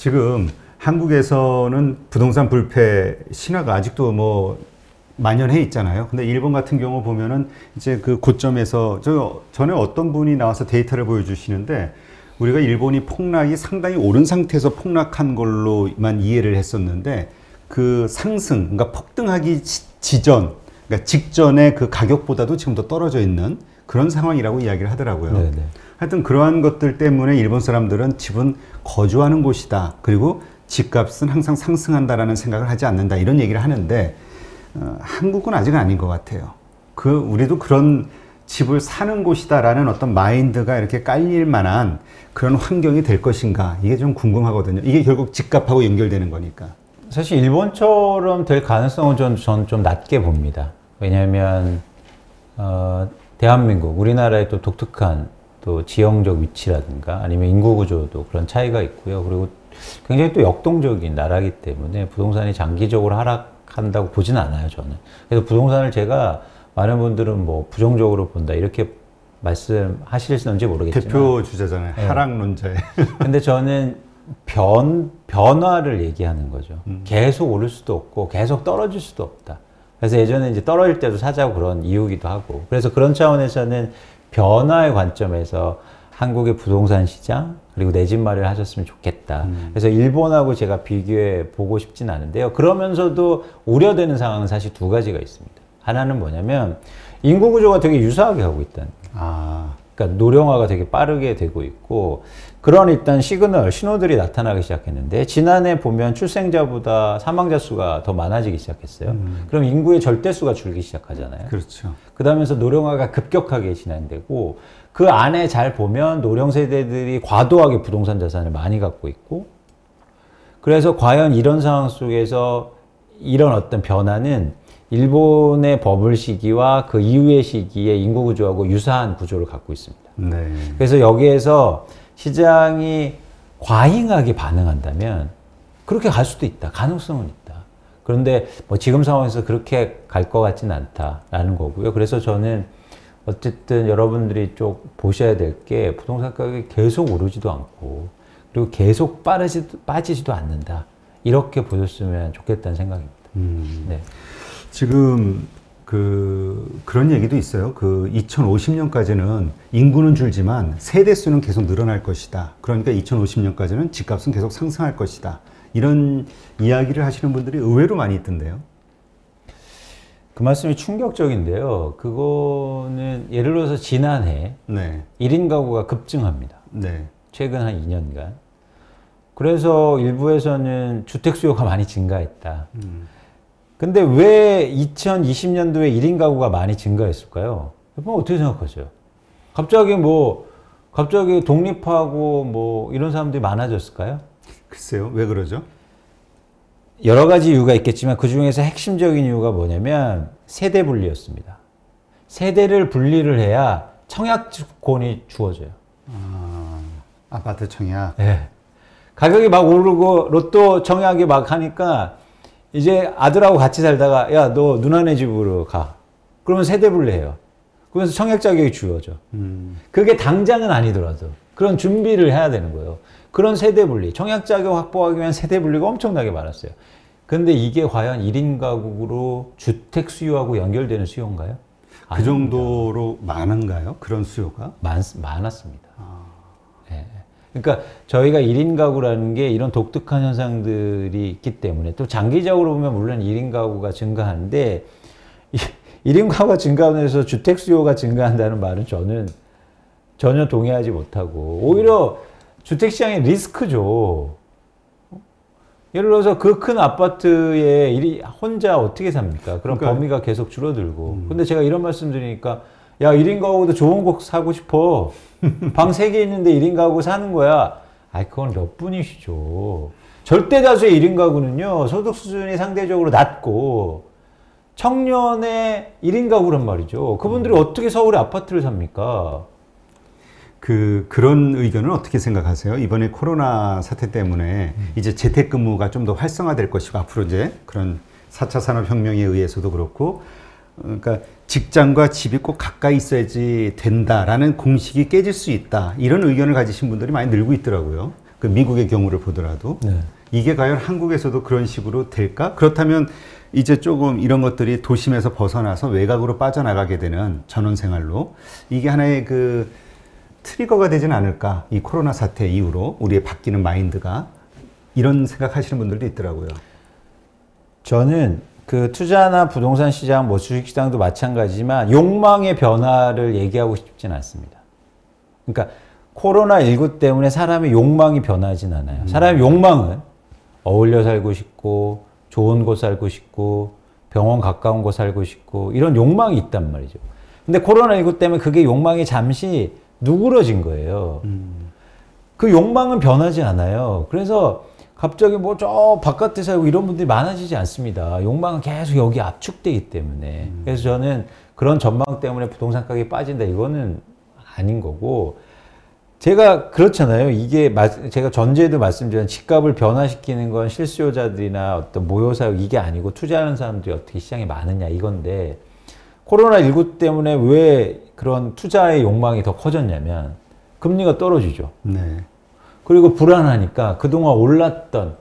지금 한국에서는 부동산 불패 신화가 아직도 뭐 만연해 있잖아요. 근데 일본 같은 경우 보면은 이제 그 고점에서 전에 어떤 분이 나와서 데이터를 보여주시는데 우리가 일본이 폭락이 상당히 오른 상태에서 폭락한 걸로만 이해를 했었는데 그 상승, 그러니까 폭등하기 그러니까 직전의 그 가격보다도 지금 더 떨어져 있는 그런 상황이라고 이야기를 하더라고요. 네네. 하여튼 그러한 것들 때문에 일본 사람들은 집은 거주하는 곳이다. 그리고 집값은 항상 상승한다라는 생각을 하지 않는다. 이런 얘기를 하는데 한국은 아직은 아닌 것 같아요. 우리도 그런 집을 사는 곳이다라는 어떤 마인드가 이렇게 깔릴 만한 그런 환경이 될 것인가. 이게 좀 궁금하거든요. 이게 결국 집값하고 연결되는 거니까. 사실 일본처럼 될 가능성은 저는 좀 낮게 봅니다. 왜냐하면 대한민국, 우리나라의 또 독특한 또 지형적 위치라든가 아니면 인구 구조도 그런 차이가 있고요. 그리고 굉장히 또 역동적인 나라이기 때문에 부동산이 장기적으로 하락한다고 보진 않아요, 저는. 그래서 부동산을 제가 많은 분들은 뭐 부정적으로 본다 이렇게 말씀하실는지 모르겠지만 대표 주자잖아요. 네. 하락론자에. 근데 저는 변화를 얘기하는 거죠. 계속 오를 수도 없고 계속 떨어질 수도 없다. 그래서 예전에 이제 떨어질 때도 사자고 그런 이유기도 하고. 그래서 그런 차원에서는 변화의 관점에서 한국의 부동산 시장 그리고 내 집 마련을 하셨으면 좋겠다. 그래서 일본하고 제가 비교해 보고 싶진 않은데요. 그러면서도 우려되는 상황은 사실 두 가지가 있습니다. 하나는 뭐냐면 인구 구조가 되게 유사하게 가고 있다는 거예요. 그러니까 노령화가 되게 빠르게 되고 있고 그런 일단 신호들이 나타나기 시작했는데 지난해 보면 출생자보다 사망자 수가 더 많아지기 시작했어요. 그럼 인구의 절대수가 줄기 시작하잖아요. 그렇죠. 그러면서 노령화가 급격하게 진행되고 그 안에 잘 보면 노령 세대들이 과도하게 부동산 자산을 많이 갖고 있고 그래서 과연 이런 상황 속에서 이런 어떤 변화는 일본의 버블 시기와 그 이후의 시기의 인구 구조하고 유사한 구조를 갖고 있습니다. 네. 그래서 여기에서 시장이 과잉하게 반응한다면 그렇게 갈 수도 있다. 가능성은 있다. 그런데 뭐 지금 상황에서 그렇게 갈 것 같지는 않다라는 거고요. 그래서 저는 어쨌든 여러분들이 좀 보셔야 될 게 부동산 가격이 계속 오르지도 않고 그리고 계속 빠지지도 않는다. 이렇게 보셨으면 좋겠다는 생각입니다. 네. 지금 그런 얘기도 있어요. 2050년까지는 인구는 줄지만 세대 수는 계속 늘어날 것이다. 그러니까 2050년까지는 집값은 계속 상승할 것이다. 이런 이야기를 하시는 분들이 의외로 많이 있던데요. 그 말씀이 충격적인데요. 그거는 예를 들어서 지난해 1인 가구가 급증합니다. 네. 최근 한 2년간. 그래서 일부에서는 주택 수요가 많이 증가했다. 근데 왜 2020년도에 1인 가구가 많이 증가했을까요? 여러분 어떻게 생각하세요? 갑자기 독립하고 뭐 이런 사람들이 많아졌을까요? 글쎄요. 왜 그러죠? 여러 가지 이유가 있겠지만 그 중에서 핵심적인 이유가 뭐냐면 세대 분리였습니다. 세대를 분리를 해야 청약권이 주어져요. 아파트 청약? 네. 가격이 막 오르고 로또 청약이 막 하니까 이제 아들하고 같이 살다가 야, 너 누나네 집으로 가. 그러면 세대 분리해요. 그러면서 청약 자격이 주어져. 그게 당장은 아니더라도 그런 준비를 해야 되는 거예요. 그런 세대 분리, 청약 자격 확보하기 위한 세대 분리가 엄청나게 많았어요. 근데 이게 과연 1인 가구로 주택 수요하고 연결되는 수요인가요? 그 정도로 많은가요? 그런 수요가? 많았습니다. 네. 그러니까 저희가 1인 가구라는 게 이런 독특한 현상들이 있기 때문에 또 장기적으로 보면 물론 1인 가구가 증가하는데 1인 가구가 증가하면서 주택 수요가 증가한다는 말은 저는 전혀 동의하지 못하고 오히려 주택 시장의 리스크죠. 예를 들어서 그 큰 아파트에 혼자 어떻게 삽니까? 그럼 그러니까, 범위가 계속 줄어들고. 근데 제가 이런 말씀 드리니까 야 1인 가구도 좋은 곳 사고 싶어. 방 3개 있는데 1인 가구 사는 거야. 아이 그건 몇 분이시죠. 절대 다수의 1인 가구는요. 소득 수준이 상대적으로 낮고 청년의 1인 가구란 말이죠. 그분들이 어떻게 서울에 아파트를 삽니까? 그런 의견은 어떻게 생각하세요? 이번에 코로나 사태 때문에 이제 재택근무가 좀 더 활성화될 것이고 앞으로 이제 그런 4차 산업혁명에 의해서도 그렇고 그러니까 직장과 집이 꼭 가까이 있어야지 된다라는 공식이 깨질 수 있다. 이런 의견을 가지신 분들이 많이 늘고 있더라고요. 그 미국의 경우를 보더라도 네. 이게 과연 한국에서도 그런 식으로 될까? 그렇다면 이제 조금 이런 것들이 도심에서 벗어나서 외곽으로 빠져나가게 되는 전원생활로 이게 하나의 그 트리거가 되진 않을까? 이 코로나 사태 이후로 우리의 바뀌는 마인드가 이런 생각하시는 분들도 있더라고요. 저는 그 투자나 부동산 시장, 뭐 주식 시장도 마찬가지지만 욕망의 변화를 얘기하고 싶지는 않습니다. 그러니까 코로나19 때문에 사람의 욕망이 변하진 않아요. 사람의 욕망은 어울려 살고 싶고 좋은 곳 살고 싶고 병원 가까운 곳 살고 싶고 이런 욕망이 있단 말이죠. 근데 코로나19 때문에 그게 욕망이 잠시 누그러진 거예요. 그 욕망은 변하지 않아요. 그래서 갑자기 뭐 저 바깥에 살고 이런 분들이 많아지지 않습니다. 욕망은 계속 여기 압축되기 때문에. 그래서 저는 그런 전망 때문에 부동산 가격이 빠진다 이거는 아닌 거고, 제가 그렇잖아요. 이게 제가 전제도 말씀드린 집값을 변화시키는 건 실수요자들이나 어떤 모효사역 이게 아니고 투자하는 사람들이 어떻게 시장에 많으냐 이건데, 코로나19 때문에 왜 그런 투자의 욕망이 더 커졌냐면 금리가 떨어지죠. 네. 그리고 불안하니까 그동안 올랐던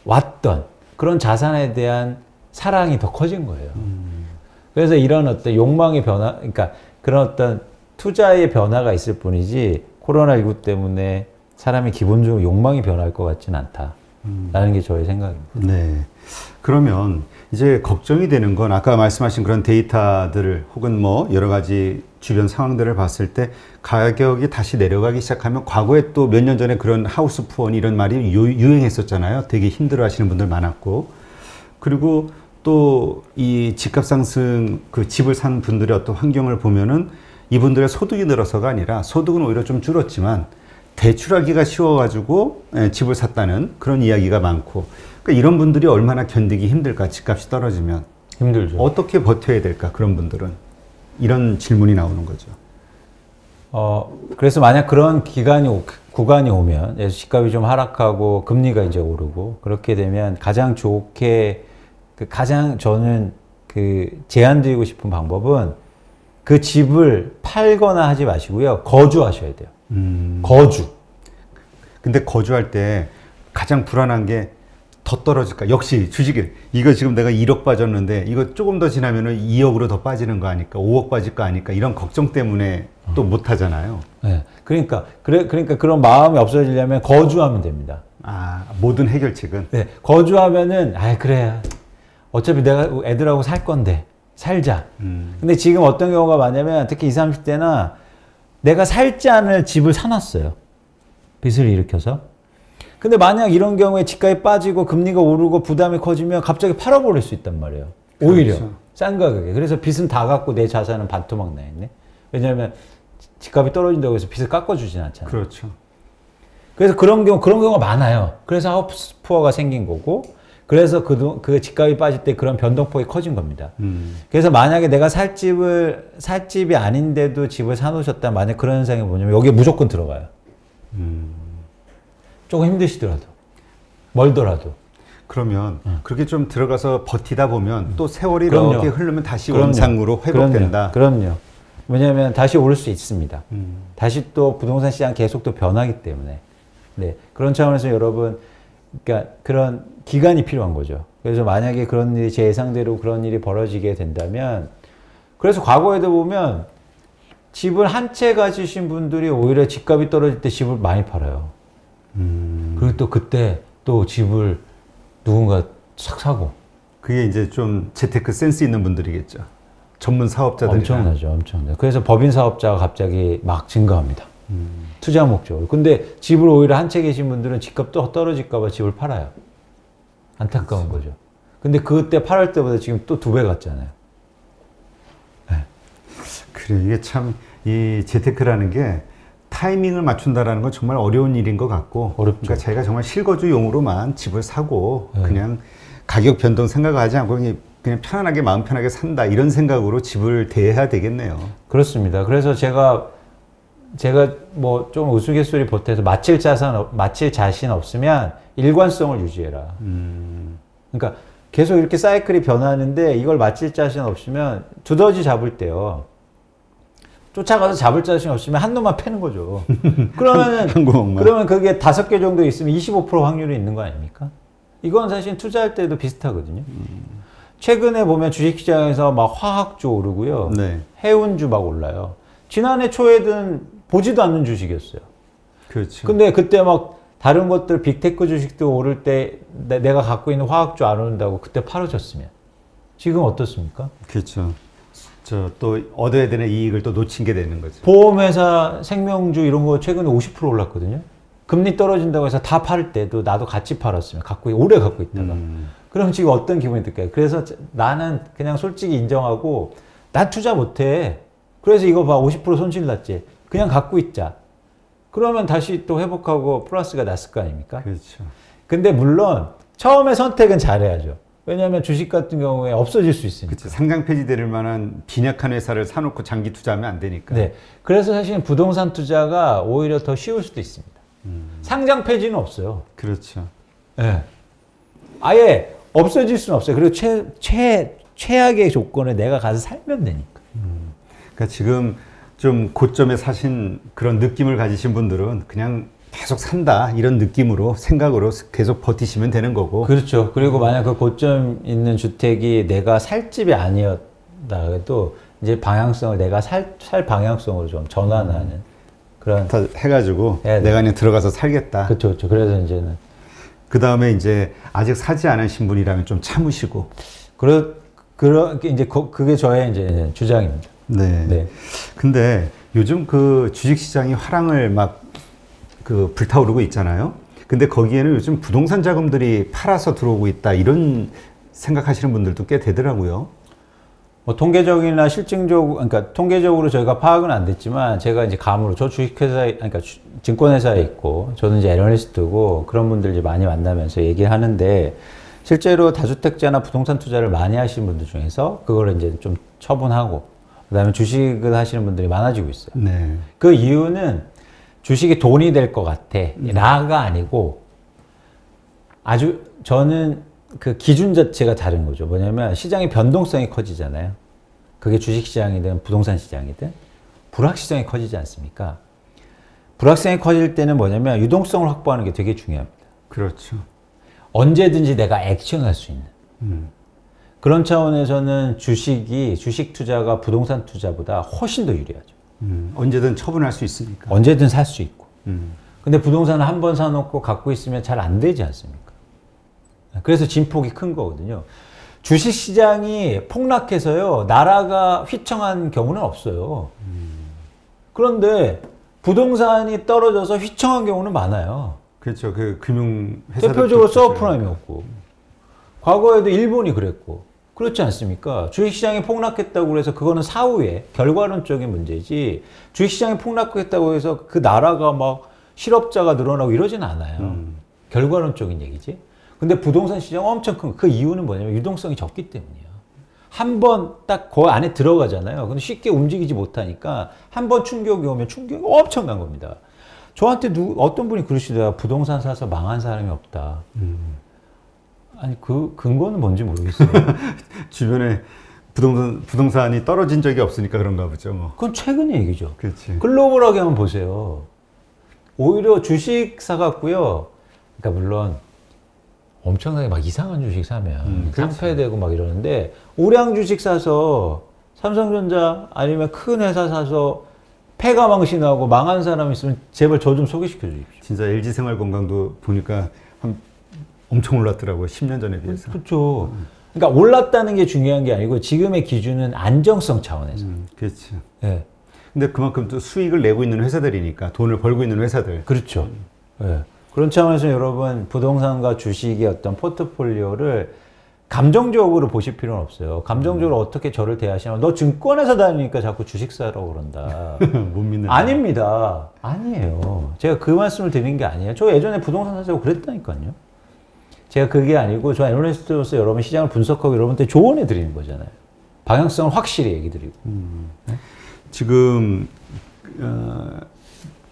왔던 그런 자산에 대한 사랑이 더 커진 거예요. 그래서 이런 어떤 욕망의 변화, 그러니까 그런 어떤 투자의 변화가 있을 뿐이지 코로나19 때문에 사람이 기본적으로 욕망이 변할 것 같지는 않다라는 게 저의 생각입니다. 네. 그러면 이제 걱정이 되는 건 아까 말씀하신 그런 데이터들을 혹은 뭐 여러 가지 주변 상황들을 봤을 때 가격이 다시 내려가기 시작하면, 과거에 또 몇 년 전에 그런 하우스 푸원 이런 말이 유행했었잖아요. 되게 힘들어 하시는 분들 많았고, 그리고 또 이 집값 상승, 그 집을 산 분들의 어떤 환경을 보면은 이분들의 소득이 늘어서가 아니라 소득은 오히려 좀 줄었지만 대출하기가 쉬워가지고 집을 샀다는 그런 이야기가 많고, 그러니까 이런 분들이 얼마나 견디기 힘들까? 집값이 떨어지면 힘들죠. 어떻게 버텨야 될까? 그런 분들은 이런 질문이 나오는 거죠. 그래서 만약 그런 구간이 오면 집값이 좀 하락하고 금리가 이제 오르고 그렇게 되면 가장 좋게 가장 저는 제안드리고 싶은 방법은 그 집을 팔거나 하지 마시고요. 거주하셔야 돼요. 거주. 근데 거주할 때 가장 불안한 게 더 떨어질까? 역시 주식이 이거 지금 내가 1억 빠졌는데 이거 조금 더 지나면은 2억으로 더 빠지는 거 아닐까? 5억 빠질 거 아닐까? 이런 걱정 때문에 또 못 하잖아요. 네. 그러니까 그런 마음이 없어지려면 거주하면 됩니다. 아, 모든 해결책은. 네. 거주하면은 그래. 어차피 내가 애들하고 살 건데 살자. 근데 지금 어떤 경우가 많냐면 특히 20, 30대나 내가 살지 않을 집을 사놨어요. 빚을 일으켜서. 근데 만약 이런 경우에 집값이 빠지고 금리가 오르고 부담이 커지면 갑자기 팔아버릴 수 있단 말이에요. 오히려 그렇죠. 싼 가격에. 그래서 빚은 다 갚고 내 자산은 반토막 나 있네. 왜냐하면 집값이 떨어진다고 해서 빚을 깎아주진 않잖아요. 그렇죠. 그래서 그런 경우가 많아요. 그래서 하우스푸어가 생긴 거고, 그래서 그 집값이 빠질 때 그런 변동폭이 커진 겁니다. 그래서 만약에 내가 살 집이 아닌데도 집을 사놓으셨다면 만약 그런 현상이 뭐냐면 여기에 무조건 들어가요. 조금 힘드시더라도, 멀더라도. 그러면 그렇게 좀 들어가서 버티다 보면 또 세월이 그럼요. 이렇게 흐르면 다시 원상으로 회복된다. 그럼요. 왜냐하면 다시 오를 수 있습니다. 다시 또 부동산 시장 계속 또 변하기 때문에. 네. 그런 차원에서 여러분, 그러니까 그런 기간이 필요한 거죠. 그래서 만약에 그런 일이 제 예상대로 그런 일이 벌어지게 된다면, 그래서 과거에도 보면 집을 한 채 가지신 분들이 오히려 집값이 떨어질 때 집을 많이 팔아요. 그리고 또 그때 또 집을 누군가 싹 사고. 그게 이제 좀 재테크 센스 있는 분들이겠죠. 전문 사업자들이. 엄청나죠. 그래서 법인 사업자가 갑자기 막 증가합니다. 투자 목적으로. 근데 집을 오히려 한 채 계신 분들은 집값 또 떨어질까봐 집을 팔아요. 안타까운 그렇죠. 거죠. 근데 그때 팔을 때보다 지금 또 2배 갔잖아요. 네. 그래, 이게 참, 이 재테크라는 게 타이밍을 맞춘다라는 건 정말 어려운 일인 것 같고. 어렵죠. 그러니까 자기가 정말 실거주용으로만 집을 사고, 그냥 가격 변동 생각하지 않고 그냥 편안하게, 마음 편하게 산다. 이런 생각으로 집을 대해야 되겠네요. 그렇습니다. 그래서 제가 뭐 좀 우스갯소리 보태서 마칠 자신 없으면 일관성을 유지해라. 그러니까 계속 이렇게 사이클이 변하는데 이걸 마칠 자신 없으면 두더지 잡을 때요. 쫓아가서 잡을 자신 없으면 한 놈만 패는 거죠. 그러면은 한 구멍만. 그러면 그게 5개 정도 있으면 25% 확률이 있는 거 아닙니까? 이건 사실 투자할 때도 비슷하거든요. 최근에 보면 주식시장에서 막 화학주 오르고요. 네. 해운주 막 올라요. 지난해 초에는 보지도 않는 주식이었어요. 그렇죠. 근데 그때 막 다른 것들 빅테크 주식도 오를 때 내가 갖고 있는 화학주 안 오른다고 그때 팔아줬으면 지금 어떻습니까? 그렇죠. 저 또 얻어야 되는 이익을 또 놓친 게 되는 거죠. 보험회사, 생명주 이런 거 최근에 50% 올랐거든요. 금리 떨어진다고 해서 다 팔 때도 나도 같이 팔았으면 오래 갖고 있다가 그럼 지금 어떤 기분이 들까요? 그래서 나는 그냥 솔직히 인정하고 나 투자 못해. 그래서 이거 봐 50% 손실 났지. 그냥 갖고 있자. 그러면 다시 또 회복하고 플러스가 났을 거 아닙니까? 그렇죠. 근데 물론 처음에 선택은 잘해야죠. 왜냐하면 주식 같은 경우에 없어질 수 있으니까. 그렇죠. 상장 폐지될 만한 빈약한 회사를 사놓고 장기 투자하면 안 되니까. 네. 그래서 사실은 부동산 투자가 오히려 더 쉬울 수도 있습니다. 상장 폐지는 없어요. 그렇죠. 네. 아예 없어질 수는 없어요. 그리고 최악의 조건에 내가 가서 살면 되니까. 그러니까 지금 좀 고점에 사신 그런 느낌을 가지신 분들은 그냥 계속 산다 이런 느낌으로 생각으로 계속 버티시면 되는 거고. 그렇죠. 그리고 만약 그 고점 있는 주택이 내가 살 집이 아니었다 해도 이제 방향성을 내가 살 방향성으로 좀 전환하는 그런. 다 해가지고 내가 그냥 들어가서 살겠다. 그렇죠, 그렇죠. 그래서 이제는 그 다음에 이제 아직 사지 않으신 분이라면 좀 참으시고. 이제 그게 저의 이제 주장입니다. 네. 네. 근데 요즘 그 주식 시장이 화랑을 막 그 불타오르고 있잖아요. 근데 거기에는 요즘 부동산 자금들이 팔아서 들어오고 있다 이런 생각하시는 분들도 꽤 되더라고요. 뭐 통계적이나 실증적, 그러니까 통계적으로 저희가 파악은 안 됐지만 제가 이제 감으로 저 주식회사에, 그러니까 증권회사에 있고 저는 이제 애널리스트고 그런 분들 이제 많이 만나면서 얘기를 하는데 실제로 다주택자나 부동산 투자를 많이 하시는 분들 중에서 그걸 이제 좀 처분하고 그다음에 주식을 하시는 분들이 많아지고 있어요. 네. 그 이유는 주식이 돈이 될 것 같아. 라가 아니고 아주 저는 그 기준 자체가 다른 거죠. 뭐냐면 시장의 변동성이 커지잖아요. 그게 주식시장이든 부동산 시장이든 불확실성이 커지지 않습니까? 불확실성이 커질 때는 뭐냐면 유동성을 확보하는 게 되게 중요합니다. 그렇죠. 언제든지 내가 액션할 수 있는. 그런 차원에서는 주식 투자가 부동산 투자보다 훨씬 더 유리하죠. 언제든 처분할 수 있으니까. 언제든 살 수 있고. 근데 부동산을 한 번 사놓고 갖고 있으면 잘 안 되지 않습니까? 그래서 진폭이 큰 거거든요. 주식시장이 폭락해서요, 나라가 휘청한 경우는 없어요. 그런데 부동산이 떨어져서 휘청한 경우는 많아요. 그렇죠. 그 금융회사 대표적으로 서브프라임이었고, 과거에도 일본이 그랬고, 그렇지 않습니까? 주식시장이 폭락했다고 해서 그거는 사후에 결과론적인 문제지 주식시장이 폭락했다고 해서 그 나라가 막 실업자가 늘어나고 이러진 않아요. 결과론적인 얘기지. 근데 부동산 시장 엄청 큰 그 이유는 뭐냐면 유동성이 적기 때문이에요. 한 번 딱 그 안에 들어가잖아요. 근데 쉽게 움직이지 못하니까 한 번 충격이 오면 충격이 엄청난 겁니다. 저한테 어떤 분이 그러시더라고요. 부동산 사서 망한 사람이 없다. 아니 그 근거는 뭔지 모르겠어요. 주변에 부동산이 떨어진 적이 없으니까 그런가 보죠. 뭐. 그건 최근 얘기죠. 그렇지. 글로벌하게 한번 보세요. 오히려 주식 사갖고요. 그러니까 물론 엄청나게 막 이상한 주식 사면 상폐되고 막 이러는데 우량 주식 사서 삼성전자 아니면 큰 회사 사서 폐가 망신하고 망한 사람 있으면 제발 저 좀 소개시켜 주십시오. 진짜 LG생활건강도 보니까 엄청 올랐더라고요. 10년 전에 비해서. 그렇죠. 그러니까 올랐다는 게 중요한 게 아니고 지금의 기준은 안정성 차원에서. 그렇죠. 네. 근데 그만큼 또 수익을 내고 있는 회사들이니까 돈을 벌고 있는 회사들. 그렇죠. 네. 그런 차원에서 여러분 부동산과 주식의 어떤 포트폴리오를 감정적으로 보실 필요는 없어요. 감정적으로 어떻게 저를 대하시냐면 너 증권회사 다니니까 자꾸 주식 사라고 그런다. 못 믿는. 아닙니다. 아니에요. 제가 그 말씀을 드린 게 아니에요. 저 예전에 부동산 사자고 그랬다니까요. 제가 그게 아니고 저 애널리스트로서 여러분 시장을 분석하고 여러분한테 조언해 드리는 거잖아요. 방향성을 확실히 얘기 드리고. 네? 지금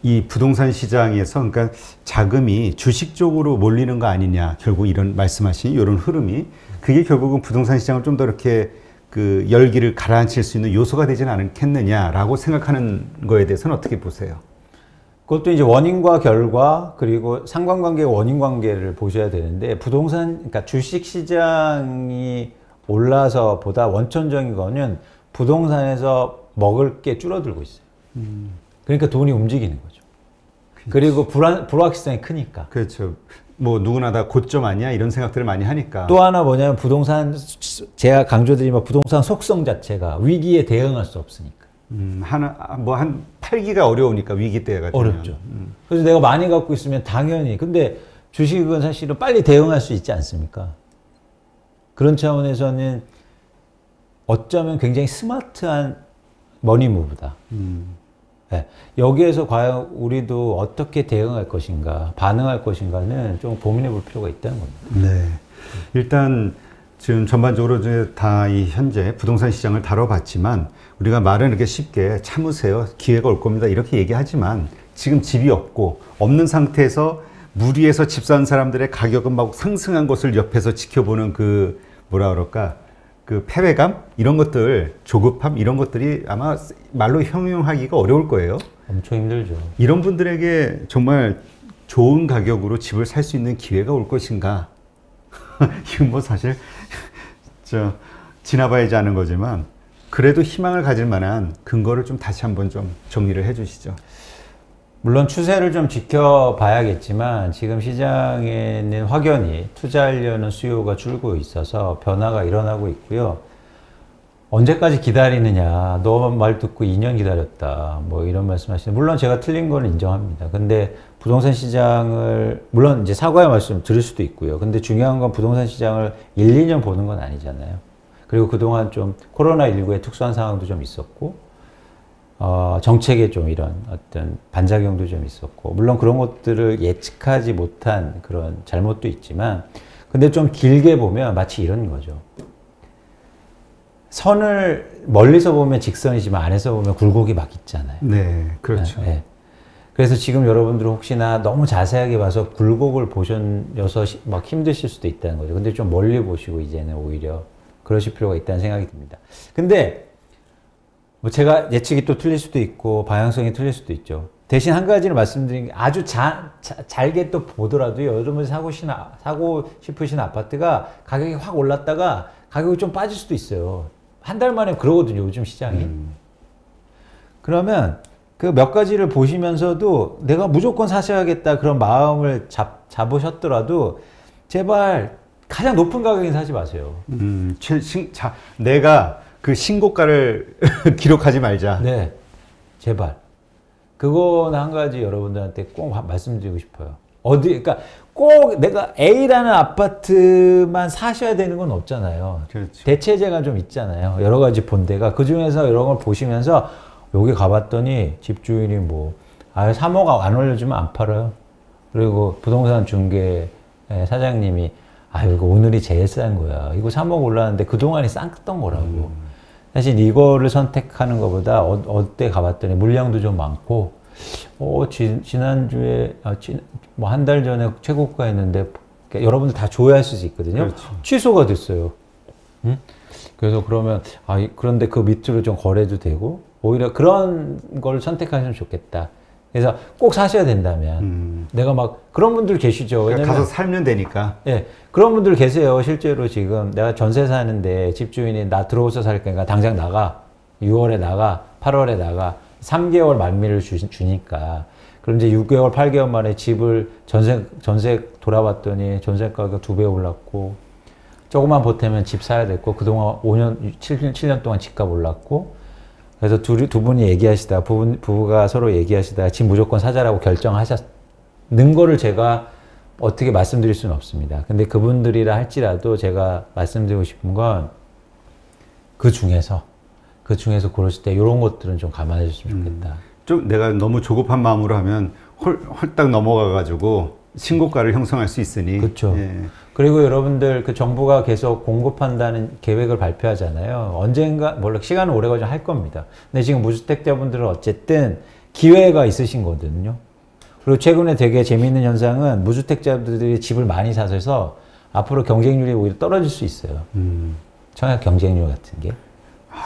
이 부동산 시장에서 그러니까 자금이 주식 쪽으로 몰리는 거 아니냐. 결국 이런 말씀하신 이런 흐름이 그게 결국은 부동산 시장을 좀 더 이렇게 그 열기를 가라앉힐 수 있는 요소가 되지는 않겠느냐라고 생각하는 거에 대해서는 어떻게 보세요? 그것도 이제 원인과 결과 그리고 상관관계의 원인 관계를 보셔야 되는데 부동산 그러니까 주식 시장이 올라서보다 원천적인 거는 부동산에서 먹을 게 줄어들고 있어요. 그러니까 돈이 움직이는 거죠. 그리고 불확실성이 크니까. 그렇죠. 뭐 누구나 다 고점 아니야 이런 생각들을 많이 하니까. 또 하나 뭐냐면 부동산 제가 강조드리면 부동산 속성 자체가 위기에 대응할 수 없으니까. 한 팔기가 어려우니까 위기 때가 되면. 어렵죠. 그래서 내가 많이 갖고 있으면 당연히. 근데 주식은 사실은 빨리 대응할 수 있지 않습니까? 그런 차원에서는 어쩌면 굉장히 스마트한 머니무브다. 네. 여기에서 과연 우리도 어떻게 대응할 것인가, 반응할 것인가는 좀 고민해 볼 필요가 있다는 겁니다. 네. 일단 지금 전반적으로 이제 다 이 현재 부동산 시장을 다뤄봤지만 우리가 말은 이렇게 쉽게 참으세요. 기회가 올 겁니다. 이렇게 얘기하지만 지금 집이 없는 상태에서 무리해서 집 산 사람들의 가격은 막 상승한 것을 옆에서 지켜보는 그 뭐라 그럴까 그 패배감 이런 것들 조급함 이런 것들이 아마 말로 형용하기가 어려울 거예요. 엄청 힘들죠. 이런 분들에게 정말 좋은 가격으로 집을 살 수 있는 기회가 올 것인가? 이건 뭐 사실 지나봐야지 아는 거지만 그래도 희망을 가질 만한 근거를 좀 다시 한번 좀 정리를 해주시죠. 물론 추세를 좀 지켜봐야겠지만 지금 시장에는 확연히 투자하려는 수요가 줄고 있어서 변화가 일어나고 있고요. 언제까지 기다리느냐, 너 말 듣고 2년 기다렸다, 뭐 이런 말씀 하시는데 물론 제가 틀린 건 인정합니다. 근데 부동산 시장을 물론 이제 사과의 말씀 드릴 수도 있고요. 근데 중요한 건 부동산 시장을 1, 2년 보는 건 아니잖아요. 그리고 그동안 좀 코로나19의 특수한 상황도 좀 있었고 정책에 좀 이런 어떤 반작용도 좀 있었고, 물론 그런 것들을 예측하지 못한 그런 잘못도 있지만, 근데 좀 길게 보면 마치 이런 거죠. 선을 멀리서 보면 직선이지만 안에서 보면 굴곡이 막 있잖아요. 네, 그렇죠. 네. 그래서 지금 여러분들 혹시나 너무 자세하게 봐서 굴곡을 보셔서 막 힘드실 수도 있다는 거죠. 근데 좀 멀리 보시고 이제는 오히려 그러실 필요가 있다는 생각이 듭니다. 근데 뭐 제가 예측이 또 틀릴 수도 있고 방향성이 틀릴 수도 있죠. 대신 한 가지를 말씀드린 게 아주 잘게 또 보더라도 여러분이 사고 싶으신 아파트가 가격이 확 올랐다가 가격이 좀 빠질 수도 있어요. 한 달 만에 그러거든요, 요즘 시장이. 그러면 그 몇 가지를 보시면서도 내가 무조건 사셔야겠다 그런 마음을 잡으셨더라도 제발 가장 높은 가격에 사지 마세요. 내가 그 신고가를 기록하지 말자. 네, 제발. 그건 한 가지 여러분들한테 꼭 말씀드리고 싶어요. 그러니까 꼭 내가 A라는 아파트만 사셔야 되는 건 없잖아요. 그렇죠. 대체제가 좀 있잖아요. 여러 가지 본 데가. 그 중에서 이런 걸 보시면서 여기 가봤더니 집주인이 3억 안 올려주면 안 팔아요. 그리고 부동산 중개 사장님이 이거 오늘이 제일 싼 거야. 이거 3억 올랐는데 그동안이 쌌던 거라고. 사실 이거를 선택하는 것보다 어때 가봤더니 물량도 좀 많고 지난주에 한 달 전에 최고가 했는데 여러분들 다 조회할 수 있거든요. 그렇죠. 취소가 됐어요. 응? 그래서 그러면 그런데 그 밑으로 좀 거래도 되고 오히려 그런 걸 선택하시면 좋겠다. 그래서 꼭 사셔야 된다면 내가 그런 분들 계시죠. 왜냐면 가서 살면 되니까. 예, 그런 분들 계세요. 실제로 지금 내가 전세 사는데 집주인이 나 들어오서 살 거니까 당장 나가. 6월에 나가. 8월에 나가. 3개월 만미를 주니까. 그럼 이제 6개월, 8개월 만에 집을 전세 돌아봤더니 전세 가격 2배 올랐고 조금만 보태면 집 사야 됐고 그동안 7년 동안 집값 올랐고 그래서 두 분이 얘기하시다가 부부가 서로 얘기하시다가 집 무조건 사자라고 결정하셨는 거를 제가 어떻게 말씀드릴 수는 없습니다. 근데 그분들이라 할지라도 제가 말씀드리고 싶은 건 그 중에서 고르실 때 이런 것들은 좀 감안해 주시면 좋겠다. 좀 내가 너무 조급한 마음으로 하면 홀딱 넘어가가지고 신고가를 형성할 수 있으니. 그렇죠. 예. 그리고 여러분들 그 정부가 계속 공급한다는 계획을 발표하잖아요. 언젠가 시간은 오래 걸려 할 겁니다. 근데 지금 무주택자분들은 어쨌든 기회가 있으신 거거든요. 그리고 최근에 되게 재미있는 현상은 무주택자들이 집을 많이 사서 앞으로 경쟁률이 오히려 떨어질 수 있어요. 청약 경쟁률 같은 게.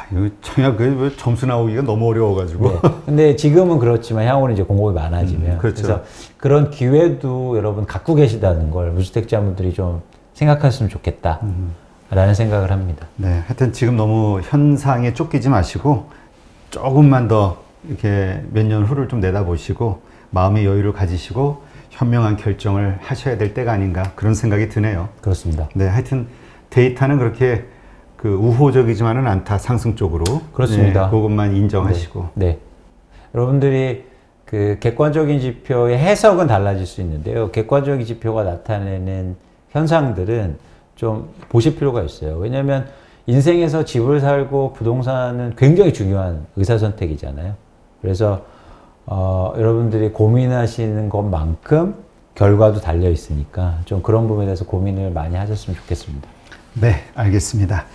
이거 청약 그 점수 나오기가 너무 어려워가지고. 네. 근데 지금은 그렇지만 향후는 이제 공급이 많아지면. 그렇죠. 그래서 그런 기회도 여러분 갖고 계시다는 걸 무주택자분들이 좀 생각했으면 좋겠다. 라는 생각을 합니다. 네. 하여튼 지금 너무 현상에 쫓기지 마시고 조금만 더 이렇게 몇 년 후를 좀 내다보시고 마음의 여유를 가지시고 현명한 결정을 하셔야 될 때가 아닌가 그런 생각이 드네요. 그렇습니다. 네. 하여튼 데이터는 그렇게 그 우호적이지만은 않다 상승 쪽으로. 그렇습니다. 네, 그것만 인정하시고. 네. 네. 여러분들이 그 객관적인 지표의 해석은 달라질 수 있는데요. 객관적인 지표가 나타내는 현상들은 좀 보실 필요가 있어요. 왜냐하면 인생에서 집을 살고 부동산은 굉장히 중요한 의사선택이잖아요. 그래서 여러분들이 고민하시는 것만큼 결과도 달려 있으니까 좀 그런 부분에 대해서 고민을 많이 하셨으면 좋겠습니다. 네, 알겠습니다.